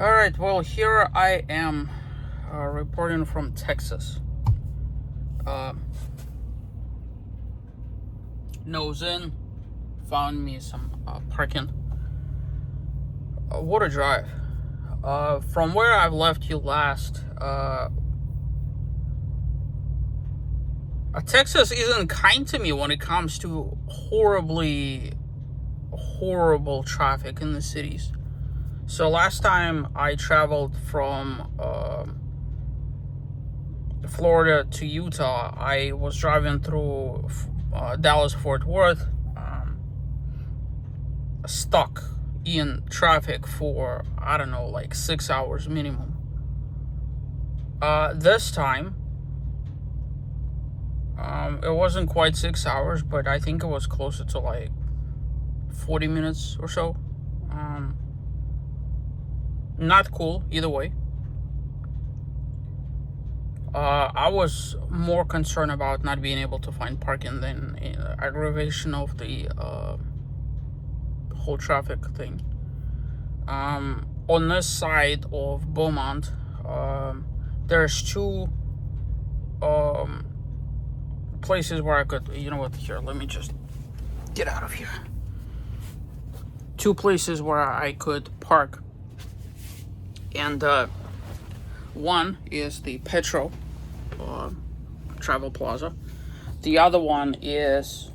All right, well, here I am reporting from Texas. Uh, Nose in, found me some parking. What a drive. From where I've left you last, Texas isn't kind to me when it comes to horrible traffic in the cities. So last time I traveled from Florida to Utah, I was driving through Dallas Fort Worth, stuck in traffic for, I don't know, like 6 hours minimum. This time, it wasn't quite 6 hours, but I think it was closer to like 40 minutes or so. Not cool either way. I was more concerned about not being able to find parking than aggravation of the whole traffic thing. On this side of Beaumont, there's two places where I could, you know what, here, let me just get out of here. Two places where I could park. And one is the Petro Travel Plaza. The other one is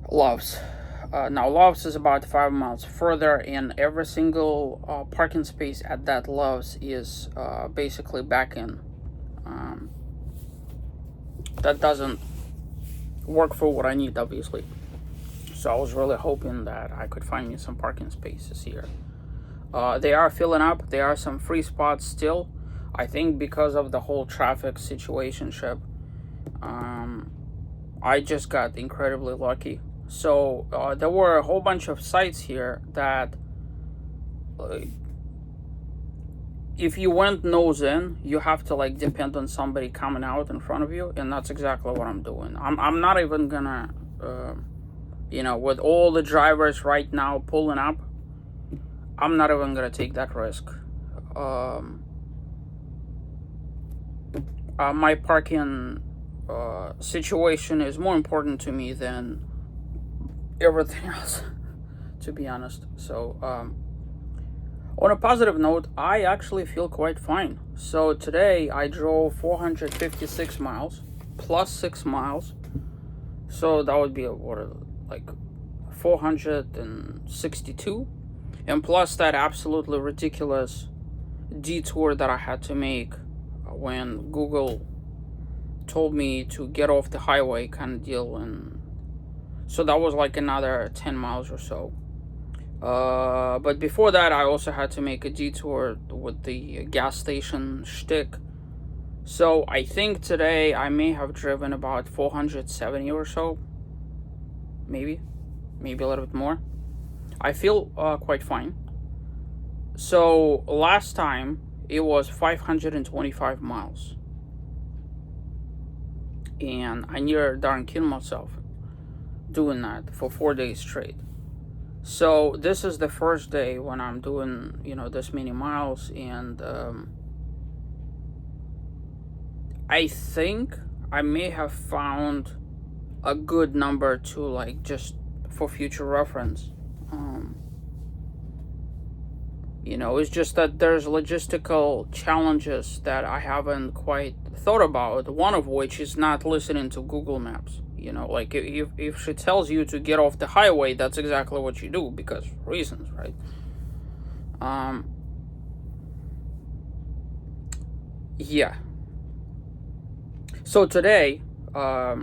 Love's. Now, Love's is about 5 miles further, and every single parking space at that Love's is basically back in. That doesn't work for what I need, obviously. So I was really hoping that I could find me some parking spaces here. They are filling up. There are some free spots still. I think because of the whole traffic situationship, I just got incredibly lucky. So there were a whole bunch of sites here that if you went nose in, you have to like depend on somebody coming out in front of you, and that's exactly what I'm doing. I'm not even gonna, with all the drivers right now pulling up, I'm not even gonna take that risk. My parking situation is more important to me than everything else, to be honest. So, on a positive note, I actually feel quite fine. So today I drove 456 miles plus 6 miles. So that would be like 462. And plus that absolutely ridiculous detour that I had to make when Google told me to get off the highway kind of deal. And so that was like another 10 miles or so. But before that, I also had to make a detour with the gas station shtick. So I think today I may have driven about 470 or so. Maybe a little bit more. I feel quite fine. So last time it was 525 miles. And I near darn killed myself doing that for 4 days straight. So this is the first day when I'm doing, this many miles, and I think I may have found a good number to like just for future reference. It's just that there's logistical challenges that I haven't quite thought about, one of which is not listening to Google Maps. Like if she tells you to get off the highway, that's exactly what you do because reasons, right? Yeah. So today, I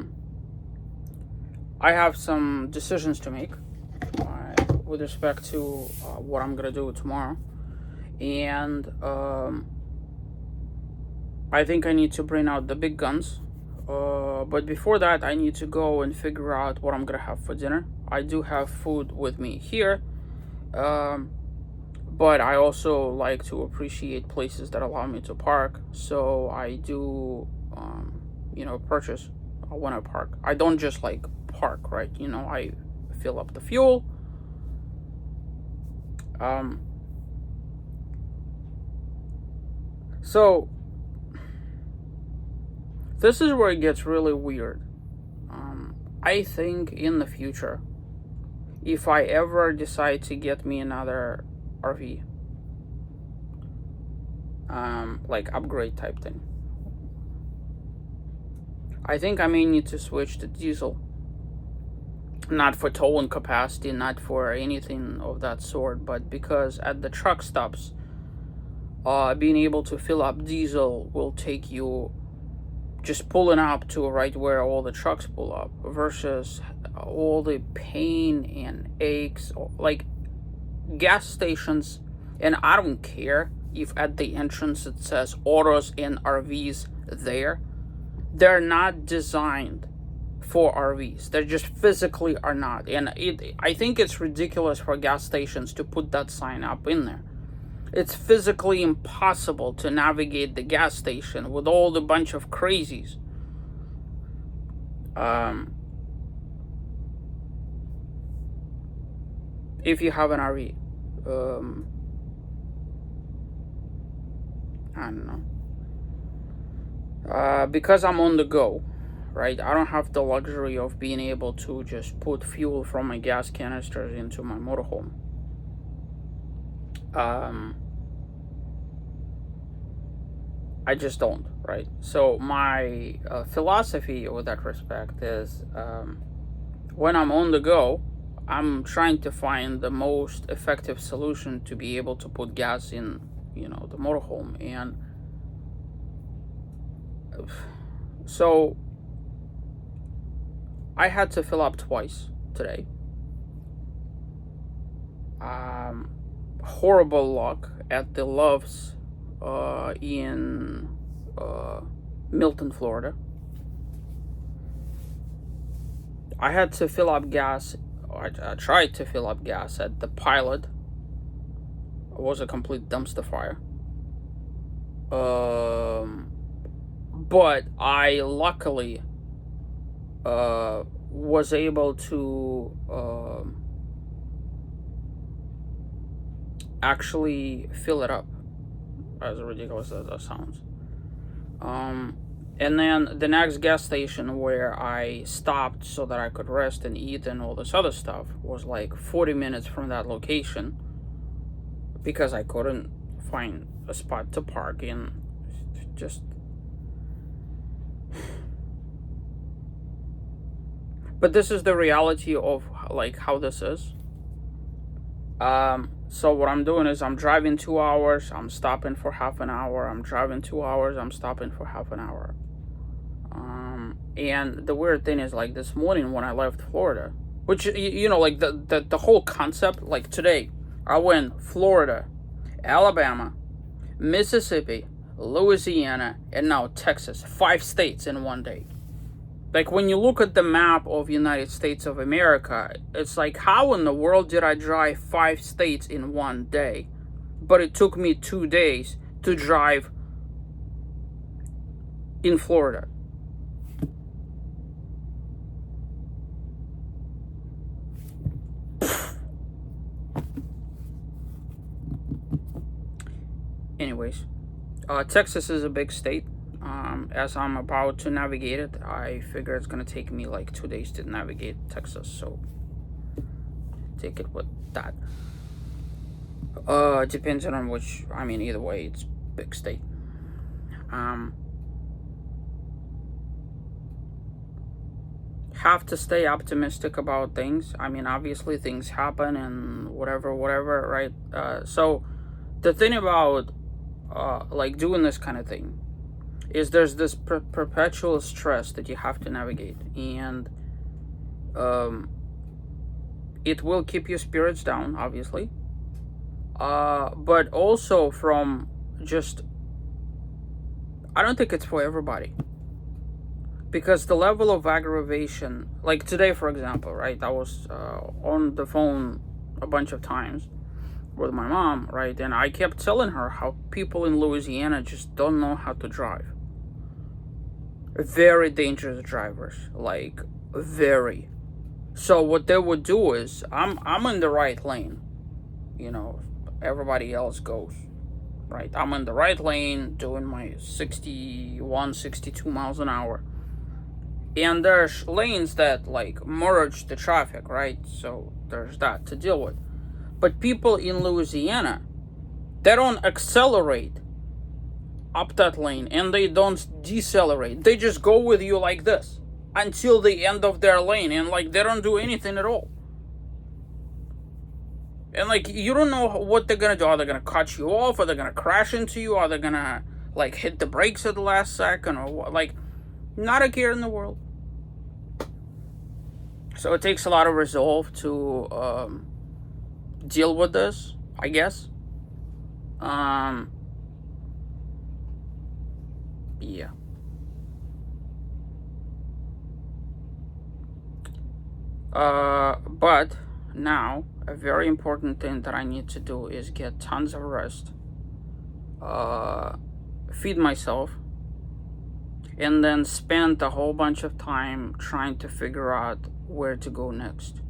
have some decisions to make with respect to what I'm gonna do tomorrow, and I think I need to bring out the big guns. But before that, I need to go and figure out what I'm gonna have for dinner. I do have food with me here, but I also like to appreciate places that allow me to park. So I do, purchase when I park. I don't just like park, right? I fill up the fuel. Um, so this is where it gets really weird. I think in the future, if I ever decide to get me another RV, like upgrade type thing, I think I may need to switch to diesel. Not for towing capacity, not for anything of that sort, but because at the truck stops, being able to fill up diesel will take you just pulling up to right where all the trucks pull up, versus all the pain and aches, like gas stations. And I don't care if at the entrance it says autos and RVs there. They're not designed for RVs. They just physically are not. And I think it's ridiculous for gas stations to put that sign up in there. It's physically impossible to navigate the gas station with all the bunch of crazies. If you have an RV, I don't know. Because I'm on the go, right? I don't have the luxury of being able to just put fuel from my gas canisters into my motorhome. I just don't, right? So my philosophy with that respect is, when I'm on the go, I'm trying to find the most effective solution to be able to put gas in, the motorhome. And so I had to fill up twice today. Horrible luck at the Loves in Milton, Florida. I had to fill up gas. I tried to fill up gas at the Pilot. It was a complete dumpster fire. But I luckily was able to actually fill it up, as ridiculous as that sounds. And then the next gas station where I stopped so that I could rest and eat and all this other stuff was like 40 minutes from that location, because I couldn't find a spot to park in. Just, but this is the reality of like how this is. So what I'm doing is I'm driving 2 hours, I'm stopping for half an hour, I'm driving 2 hours, I'm stopping for half an hour. And the weird thing is, like this morning when I left Florida, which, like the whole concept, like today, I went Florida, Alabama, Mississippi, Louisiana, and now Texas. 5 states in one day. Like, when you look at the map of United States of America, it's like, how in the world did I drive 5 states in one day? But it took me 2 days to drive in Florida. Anyways, Texas is a big state. As I'm about to navigate it, I figure it's gonna take me like 2 days to navigate Texas, so take it with that. Depends on which, either way, it's big state. Have to stay optimistic about things. Obviously things happen and whatever, right? So the thing about like doing this kind of thing is there's this perpetual stress that you have to navigate, and it will keep your spirits down, obviously, but also from just, I don't think it's for everybody, because the level of aggravation, like today for example, right, I was on the phone a bunch of times with my mom, right, and I kept telling her how people in Louisiana just don't know how to drive. Very dangerous drivers, like So what they would do is, I'm in the right lane, everybody else goes. Right? I'm in the right lane doing my 61, 62 miles an hour. And there's lanes that like merge the traffic, right? So there's that to deal with. But people in Louisiana, they don't accelerate up that lane and they don't decelerate. They just go with you like this until the end of their lane, and like they don't do anything at all. And like you don't know what they're gonna do. Are they gonna cut you off? Are they gonna crash into you? Are they gonna like hit the brakes at the last second or what? Like, not a care in the world. So it takes a lot of resolve to deal with this, I guess. Yeah. But now a very important thing that I need to do is get tons of rest, feed myself, and then spend a whole bunch of time trying to figure out where to go next,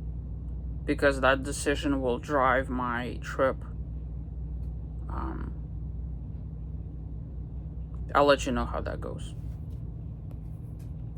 because that decision will drive my trip. I'll let you know how that goes.